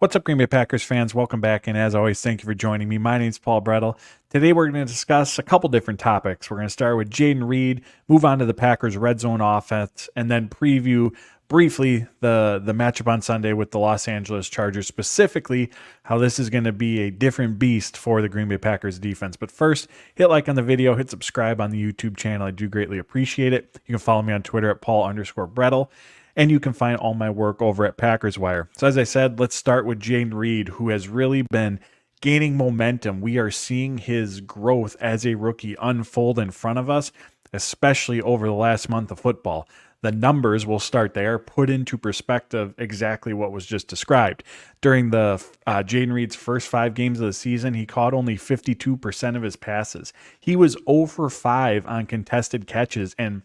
What's up, Green Bay Packers fans? Welcome back, and as always, thank you for joining me. My name's Paul Brettel. Today, we're going to discuss a couple different topics. We're going to start with Jayden Reed, move on to the Packers' red zone offense, and then preview briefly the matchup on Sunday with the Los Angeles Chargers, specifically how this is going to be a different beast for the Green Bay Packers defense. But first, hit like on the video, hit subscribe on the YouTube channel. I do greatly appreciate it. You can follow me on Twitter at Paul_Brettel. And you can find all my work over at Packers Wire. So as I said, let's start with Jayden Reed, who has really been gaining momentum. We are seeing his growth as a rookie unfold in front of us, especially over the last month of football. The numbers will start there, put into perspective exactly what was just described. During the Jayden Reed's first 5 games of the season, he caught only 52% of his passes. He was 0 for 5 on contested catches, and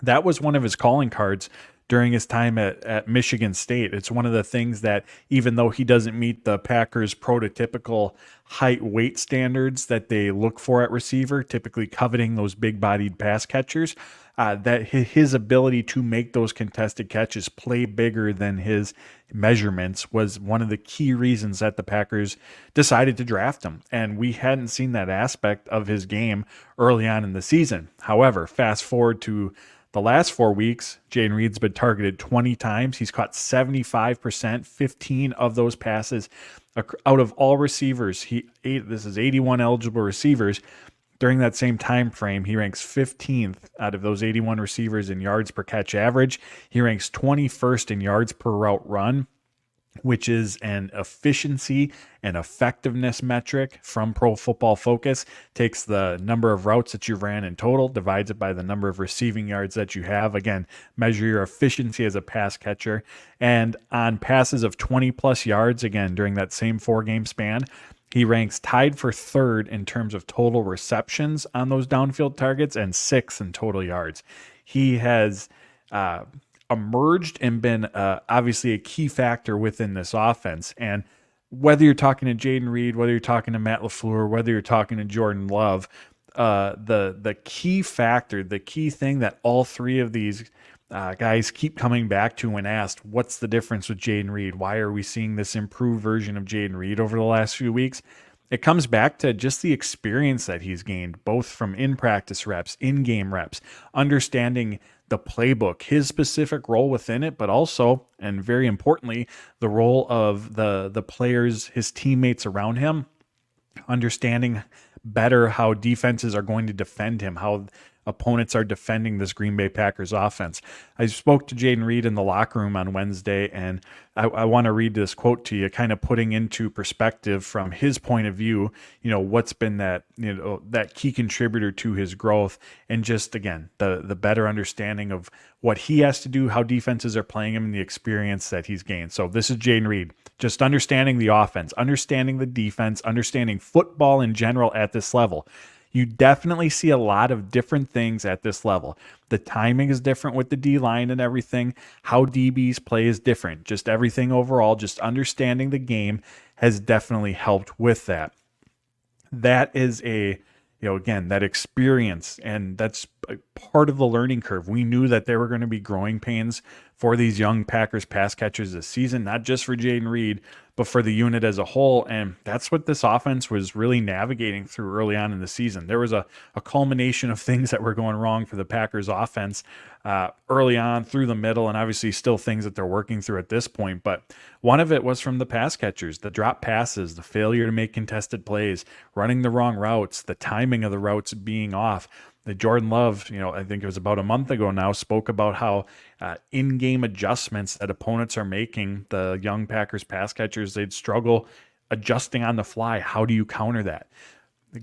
that was one of his calling cards during his time at Michigan State. It's one of the things that, even though he doesn't meet the Packers' prototypical height weight standards that they look for at receiver, typically coveting those big-bodied pass catchers, that his ability to make those contested catches play bigger than his measurements was one of the key reasons that the Packers decided to draft him. And we hadn't seen that aspect of his game early on in the season. However, fast forward to the last 4 weeks, Jayden Reed's been targeted 20 times. He's caught 75%, 15 of those passes out of all receivers. This is 81 eligible receivers. During that same time frame, he ranks 15th out of those 81 receivers in yards per catch average. He ranks 21st in yards per route run, which is an efficiency and effectiveness metric from Pro Football Focus. Takes the number of routes that you ran in total, divides it by the number of receiving yards that you have. Again, measure your efficiency as a pass catcher. And on passes of 20 plus yards, again, during that same 4-game span, he ranks tied for 3rd in terms of total receptions on those downfield targets and 6th in total yards. He has emerged and been obviously a key factor within this offense. And whether you're talking to Jayden Reed, whether you're talking to Matt LaFleur, whether you're talking to Jordan Love, the key factor, the key thing that all three of these guys keep coming back to when asked, what's the difference with Jayden Reed? Why are we seeing this improved version of Jayden Reed over the last few weeks? It comes back to just the experience that he's gained, both from in-practice reps, in-game reps, understanding the playbook, his specific role within it, but also, and very importantly, the role of the players, his teammates around him, understanding better how defenses are going to defend him, how opponents are defending this Green Bay Packers offense. I spoke to Jayden Reed in the locker room on Wednesday, and I want to read this quote to you, kind of putting into perspective from his point of view, what's been that key contributor to his growth, and just, again, the better understanding of what he has to do, how defenses are playing him, and the experience that he's gained. So this is Jayden Reed, just understanding the offense, understanding the defense, understanding football in general at this level. You definitely see a lot of different things at this level. The timing is different with the D-line and everything. How DBs play is different. Just everything overall, just understanding the game has definitely helped with that. That is again, that experience, and that's part of the learning curve. We knew that there were going to be growing pains for these young Packers pass catchers this season, not just for Jayden Reed, but for the unit as a whole. And that's what this offense was really navigating through early on in the season. There was a culmination of things that were going wrong for the Packers offense early on, through the middle, and obviously still things that they're working through at this point. But one of it was from the pass catchers, the drop passes, the failure to make contested plays, running the wrong routes, the timing of the routes being off. The Jordan Love, I think it was about a month ago now, spoke about how in-game adjustments that opponents are making, the young Packers pass catchers, they'd struggle adjusting on the fly. How do you counter that?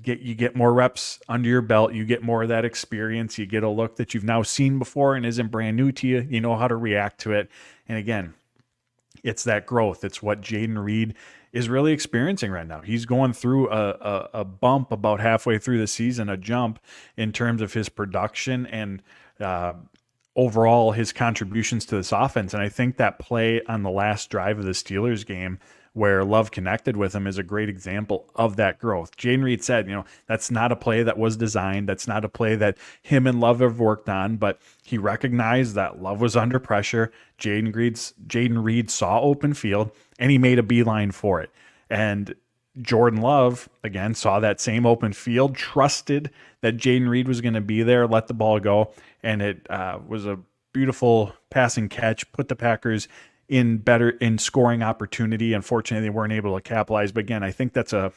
You get more reps under your belt. You get more of that experience. You get a look that you've now seen before and isn't brand new to you. You know how to react to it. And again, it's that growth. It's what Jayden Reed is really experiencing right now. He's going through a bump about halfway through the season, a jump in terms of his production and overall his contributions to this offense. And I think that play on the last drive of the Steelers game where Love connected with him is a great example of that growth. Jayden Reed said, that's not a play that was designed. That's not a play that him and Love have worked on, but he recognized that Love was under pressure. Jayden Reed saw open field, and he made a beeline for it. And Jordan Love, again, saw that same open field, trusted that Jayden Reed was going to be there, let the ball go, and it was a beautiful passing catch, put the Packers in scoring opportunity. Unfortunately, they weren't able to capitalize. But again, I think that's a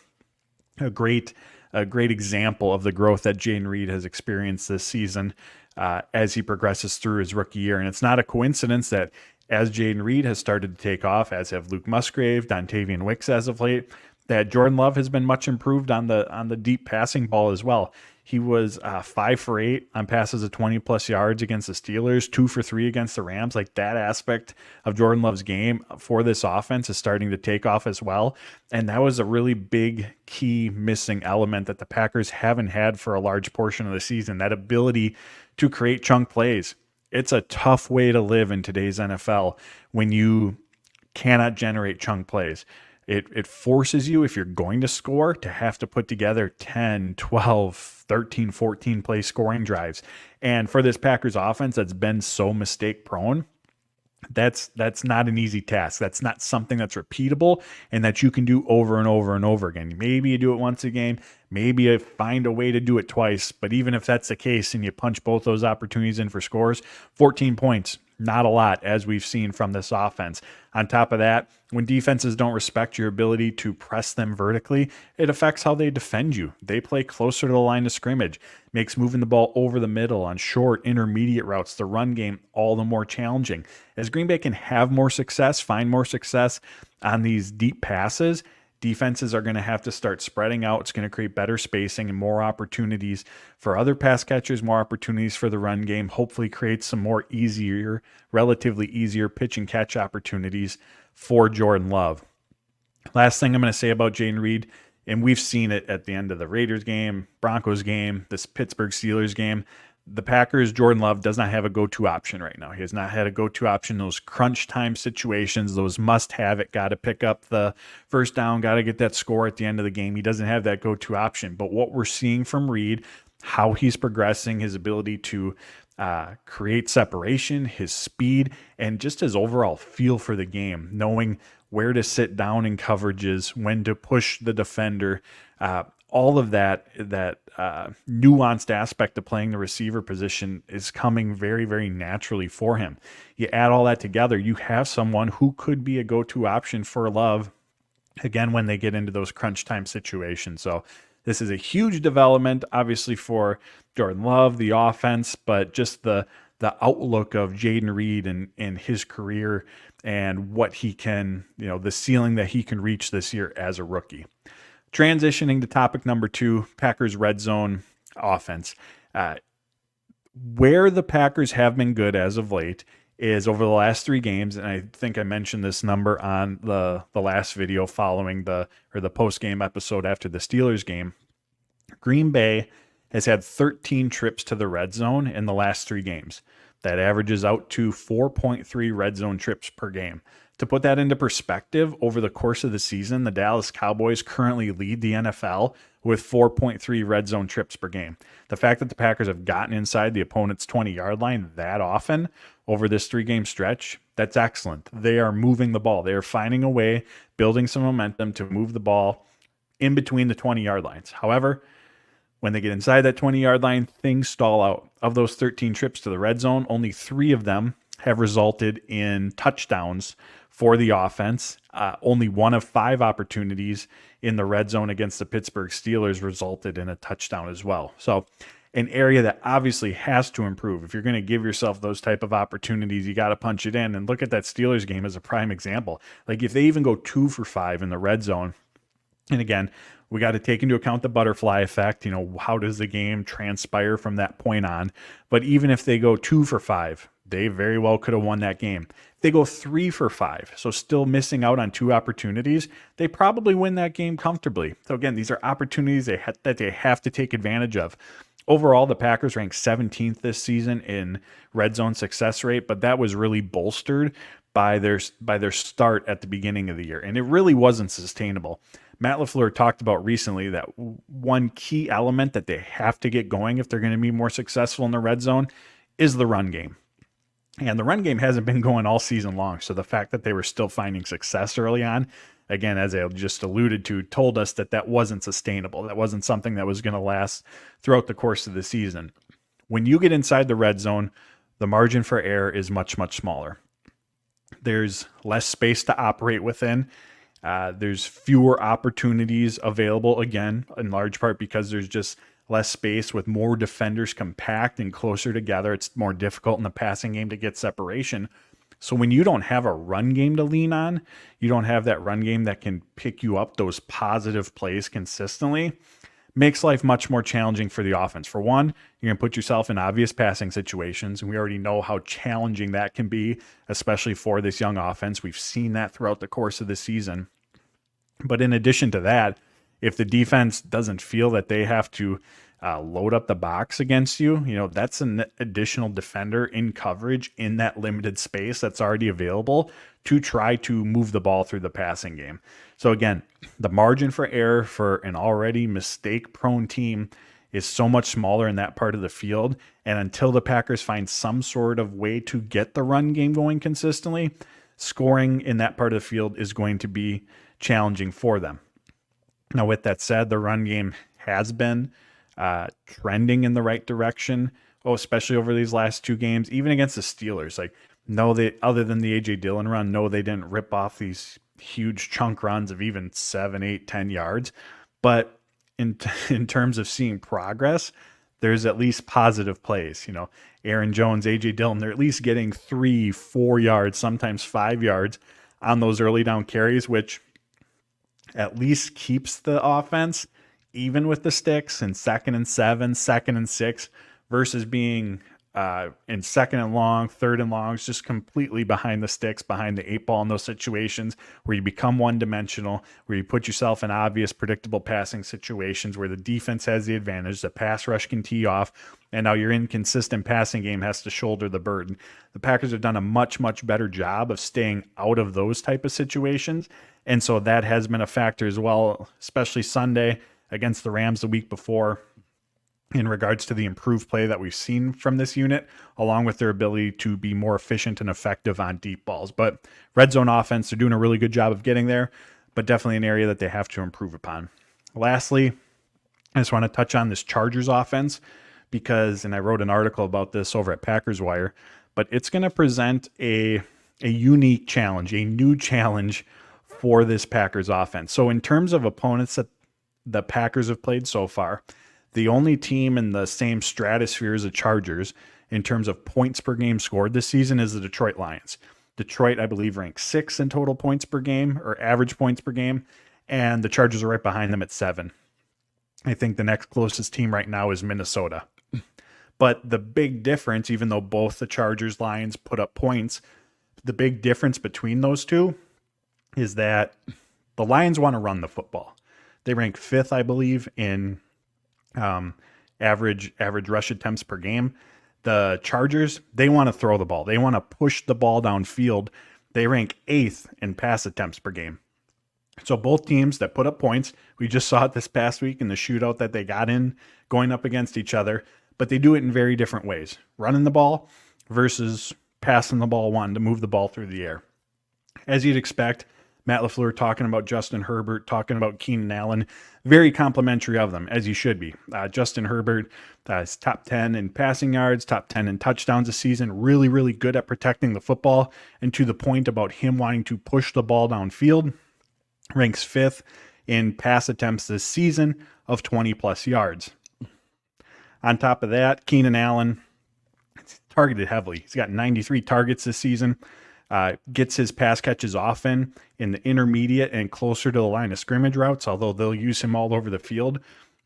great example of the growth that Jayden Reed has experienced this season as he progresses through his rookie year. And it's not a coincidence that as Jayden Reed has started to take off, as have Luke Musgrave, Dontavian Wicks as of late, that Jordan Love has been much improved on the deep passing ball as well. He was 5 for 8 on passes of 20-plus yards against the Steelers, 2 for 3 against the Rams. Like, that aspect of Jordan Love's game for this offense is starting to take off as well. And that was a really big, key missing element that the Packers haven't had for a large portion of the season, that ability to create chunk plays. It's a tough way to live in today's NFL when you cannot generate chunk plays. It forces you, if you're going to score, to have to put together 10, 12, 13, 14 play scoring drives. And for this Packers offense that's been so mistake prone, that's not an easy task. That's not something that's repeatable and that you can do over and over and over again. Maybe you do it once a game, maybe you find a way to do it twice. But even if that's the case and you punch both those opportunities in for scores, 14 points, not a lot, as we've seen from this offense. On top of that, when defenses don't respect your ability to press them vertically, it affects how they defend you. They play closer to the line of scrimmage, makes moving the ball over the middle on short, intermediate routes, the run game, all the more challenging. As Green Bay can have more success, find more success on these deep passes, defenses are going to have to start spreading out. It's going to create better spacing and more opportunities for other pass catchers, more opportunities for the run game, hopefully create some more relatively easier pitch and catch opportunities for Jordan Love. Last thing I'm going to say about Jayden Reed, and we've seen it at the end of the Raiders game, Broncos game, this Pittsburgh Steelers game, the Packers, Jordan Love does not have a go-to option right now. He has not had a go-to option. Those crunch time situations, those must-have it, got to pick up the first down, got to get that score at the end of the game. He doesn't have that go-to option. But what we're seeing from Reed, how he's progressing, his ability to create separation, his speed, and just his overall feel for the game, knowing where to sit down in coverages, when to push the defender, all of that nuanced aspect of playing the receiver position is coming very, very naturally for him. You add all that together, you have someone who could be a go-to option for Love, again, when they get into those crunch time situations. So this is a huge development, obviously, for Jordan Love, the offense, but just the outlook of Jayden Reed and his career and what he can, the ceiling that he can reach this year as a rookie. Transitioning to topic number 2, Packers red zone offense. Where the Packers have been good as of late is over the last 3 games, and I think I mentioned this number on the last video following the post-game episode after the Steelers game. Green Bay has had 13 trips to the red zone in the last 3 games. That averages out to 4.3 red zone trips per game. To put that into perspective, over the course of the season, the Dallas Cowboys currently lead the NFL with 4.3 red zone trips per game. The fact that the Packers have gotten inside the opponent's 20-yard line that often over this 3-game stretch, that's excellent. They are moving the ball. They are finding a way, building some momentum to move the ball in between the 20-yard lines. However, when they get inside that 20-yard line, things stall out. Of those 13 trips to the red zone, only 3 of them have resulted in touchdowns for the offense. Only 1 of 5 opportunities in the red zone against the Pittsburgh Steelers resulted in a touchdown as well. So an area that obviously has to improve. If you're going to give yourself those type of opportunities, you got to punch it in. And look at that Steelers game as a prime example. Like, if they even go 2 for 5 in the red zone, and again, we got to take into account the butterfly effect. How does the game transpire from that point on? But even if they go 2 for 5, they very well could have won that game. If they go 3 for 5, so still missing out on 2 opportunities, they probably win that game comfortably. So again, these are opportunities that they have to take advantage of. Overall, the Packers ranked 17th this season in red zone success rate, but that was really bolstered by their start at the beginning of the year, and it really wasn't sustainable. Matt LaFleur talked about recently that one key element that they have to get going if they're going to be more successful in the red zone is the run game. And the run game hasn't been going all season long. So the fact that they were still finding success early on, again, as I just alluded to, told us that that wasn't sustainable. That wasn't something that was going to last throughout the course of the season. When you get inside the red zone, the margin for error is much, much smaller. There's less space to operate within. There's fewer opportunities available, again, in large part because there's just less space with more defenders compact and closer together. It's more difficult in the passing game to get separation. So when you don't have a run game to lean on, you don't have that run game that can pick you up those positive plays consistently, makes life much more challenging for the offense. For one, you're going to put yourself in obvious passing situations, and we already know how challenging that can be, especially for this young offense. We've seen that throughout the course of the season. But in addition to that, if the defense doesn't feel that they have to load up the box against you, that's an additional defender in coverage in that limited space that's already available to try to move the ball through the passing game. So again, the margin for error for an already mistake-prone team is so much smaller in that part of the field. And until the Packers find some sort of way to get the run game going consistently, scoring in that part of the field is going to be challenging for them. Now, with that said, the run game has been trending in the right direction, especially over these last two games, even against the Steelers. Other than the A.J. Dillon run, they didn't rip off these huge chunk runs of even 7, 8, 10 yards. But in terms of seeing progress, there's at least positive plays. Aaron Jones, A.J. Dillon, they're at least getting 3, 4 yards, sometimes 5 yards on those early down carries, which at least keeps the offense even with the sticks in 2nd and 7, 2nd and 6, versus being in 2nd and long, 3rd and longs, just completely behind the sticks, behind the 8 ball in those situations where you become one-dimensional, where you put yourself in obvious, predictable passing situations where the defense has the advantage, the pass rush can tee off, and now your inconsistent passing game has to shoulder the burden. The Packers have done a much, much better job of staying out of those type of situations, and so that has been a factor as well, especially Sunday against the Rams the week before, in regards to the improved play that we've seen from this unit, along with their ability to be more efficient and effective on deep balls. But red zone offense, they're doing a really good job of getting there, but definitely an area that they have to improve upon. Lastly, I just want to touch on this Chargers offense and I wrote an article about this over at Packers Wire, but it's going to present a unique challenge, a new challenge for this Packers offense. So in terms of opponents that the Packers have played so far, the only team in the same stratosphere as the Chargers in terms of points per game scored this season is the Detroit Lions. Detroit, I believe, ranks 6 in total points per game, or average points per game, and the Chargers are right behind them at 7. I think the next closest team right now is Minnesota. But the big difference, even though both the Chargers, Lions put up points, the big difference between those two is that the Lions want to run the football. They rank 5th, I believe, in average rush attempts per game. The Chargers, they want to throw the ball. They want to push the ball downfield. They rank 8th in pass attempts per game. So both teams that put up points, we just saw it this past week in the shootout that they got in going up against each other, but they do it in very different ways. Running the ball versus passing the ball, wanting to move the ball through the air. As you'd expect, Matt LaFleur talking about Justin Herbert, talking about Keenan Allen, very complimentary of them, as you should be. Justin Herbert is top 10 in passing yards, top 10 in touchdowns this season, really, really good at protecting the football, and to the point about him wanting to push the ball downfield, ranks 5th in pass attempts this season of 20-plus yards. On top of that, Keenan Allen targeted heavily. He's got 93 targets this season. Gets his pass catches often in the intermediate and closer to the line of scrimmage routes, although they'll use him all over the field.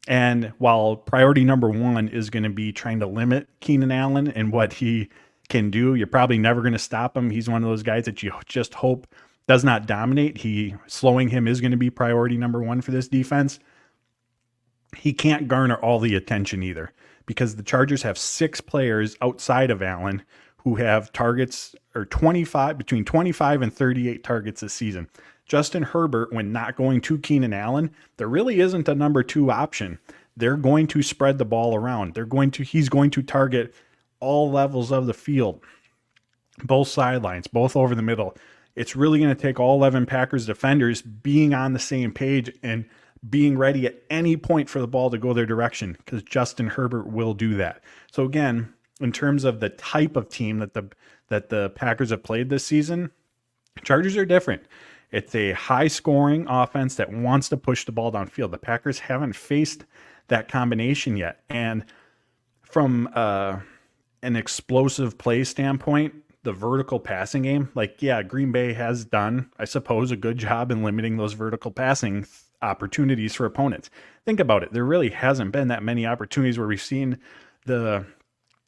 And while priority number 1 is going to be trying to limit Keenan Allen and what he can do, you're probably never going to stop him. He's one of those guys that you just hope does not dominate. Slowing him is going to be priority number 1 for this defense. He can't garner all the attention either, because the Chargers have 6 players outside of Allen who have targets or between 25 and 38 targets this season. Justin Herbert, when not going to Keenan Allen, there really isn't a number 2 option. They're going to spread the ball around. He's going to target all levels of the field, both sidelines, both over the middle. It's really going to take all 11 Packers defenders being on the same page and being ready at any point for the ball to go their direction, because Justin Herbert will do that. So again, in terms of the type of team that the Packers have played this season, Chargers are different. It's a high-scoring offense that wants to push the ball downfield. The Packers haven't faced that combination yet. And from an explosive play standpoint, the vertical passing game, Green Bay has done, I suppose, a good job in limiting those vertical passing opportunities for opponents. Think about it. There really hasn't been that many opportunities where we've seen the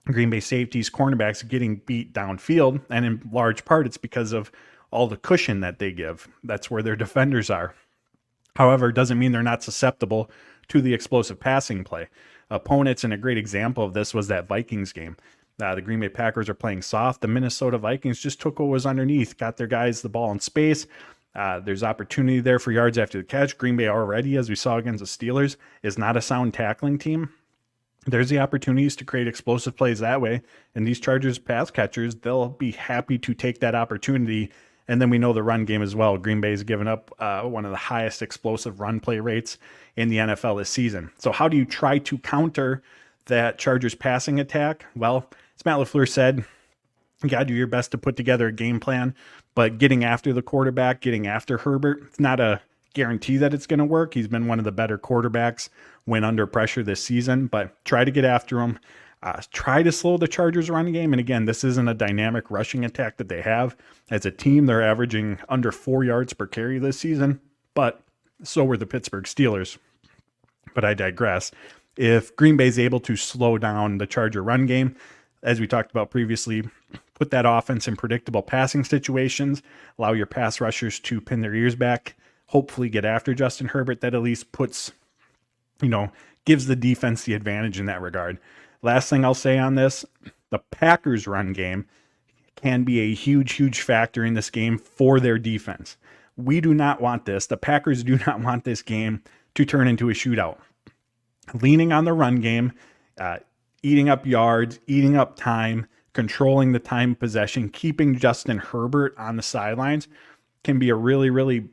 Green Bay safeties, cornerbacks getting beat downfield. And in large part, it's because of all the cushion that they give. That's where their defenders are. However, it doesn't mean they're not susceptible to the explosive passing play. Opponents, and a great example of this was that Vikings game. The Green Bay Packers are playing soft. The Minnesota Vikings just took what was underneath, got their guys the ball in space. There's opportunity there for yards after the catch. Green Bay already, as we saw against the Steelers, is not a sound tackling team. There's the opportunities to create explosive plays that way. And these Chargers pass catchers, they'll be happy to take that opportunity. And then we know the run game as well. Green Bay's given up one of the highest explosive run play rates in the NFL this season. So how do you try to counter that Chargers passing attack? Well, as Matt LaFleur said, you got to do your best to put together a game plan, but getting after the quarterback, getting after Herbert, it's not a guarantee that it's going to work. He's been one of the better quarterbacks when under pressure this season, but try to get after him. Try to slow the Chargers running game. And again, this isn't a dynamic rushing attack that they have. As a team, they're averaging under 4 yards per carry this season, but so were the Pittsburgh Steelers. But I digress. If Green Bay is able to slow down the Charger run game, as we talked about previously, put that offense in predictable passing situations, allow your pass rushers to pin their ears back, hopefully get after Justin Herbert, that at least gives the defense the advantage in that regard. Last thing I'll say on this, the Packers run game can be a huge, huge factor in this game for their defense. We do not want this. The Packers do not want this game to turn into a shootout. Leaning on the run game, eating up yards, eating up time, controlling the time possession, keeping Justin Herbert on the sidelines can be a really, really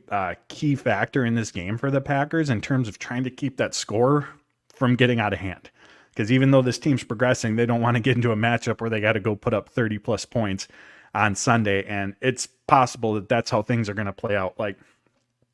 key factor in this game for the Packers in terms of trying to keep that score from getting out of hand. Because even though this team's progressing, they don't want to get into a matchup where they got to go put up 30 plus points on Sunday. And it's possible that that's how things are going to play out. Like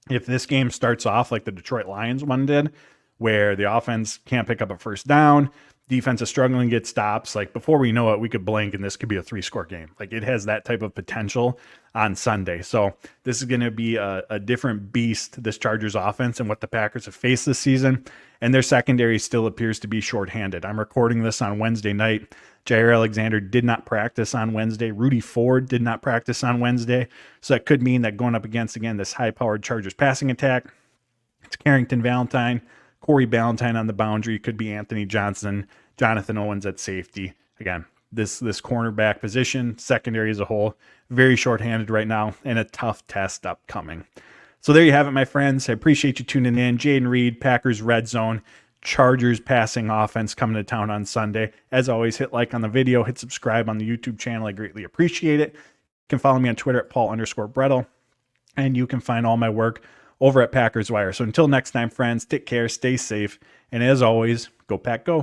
if this game starts off like the Detroit Lions one did, where the offense can't pick up a first down, defense is struggling to get stops. Like before we know it, we could blink and this could be a 3-score game. Like it has that type of potential on Sunday. So this is going to be a different beast, this Chargers offense, and what the Packers have faced this season. And their secondary still appears to be shorthanded. I'm recording this on Wednesday night. Jair Alexander did not practice on Wednesday. Rudy Ford did not practice on Wednesday. So that could mean that going up against, again, this high-powered Chargers passing attack, it's Carrington Valentine, Corey Ballantyne on the boundary, could be Anthony Johnson, Jonathan Owens at safety. Again, this cornerback position, secondary as a whole, very shorthanded right now, and a tough test upcoming. So there you have it, my friends. I appreciate you tuning in. Jayden Reed, Packers Red Zone, Chargers passing offense coming to town on Sunday. As always, hit like on the video, hit subscribe on the YouTube channel. I greatly appreciate it. You can follow me on Twitter at Paul_Brettel, and you can find all my work over at Packers Wire. So until next time, friends, take care, stay safe, and as always, go Pack Go.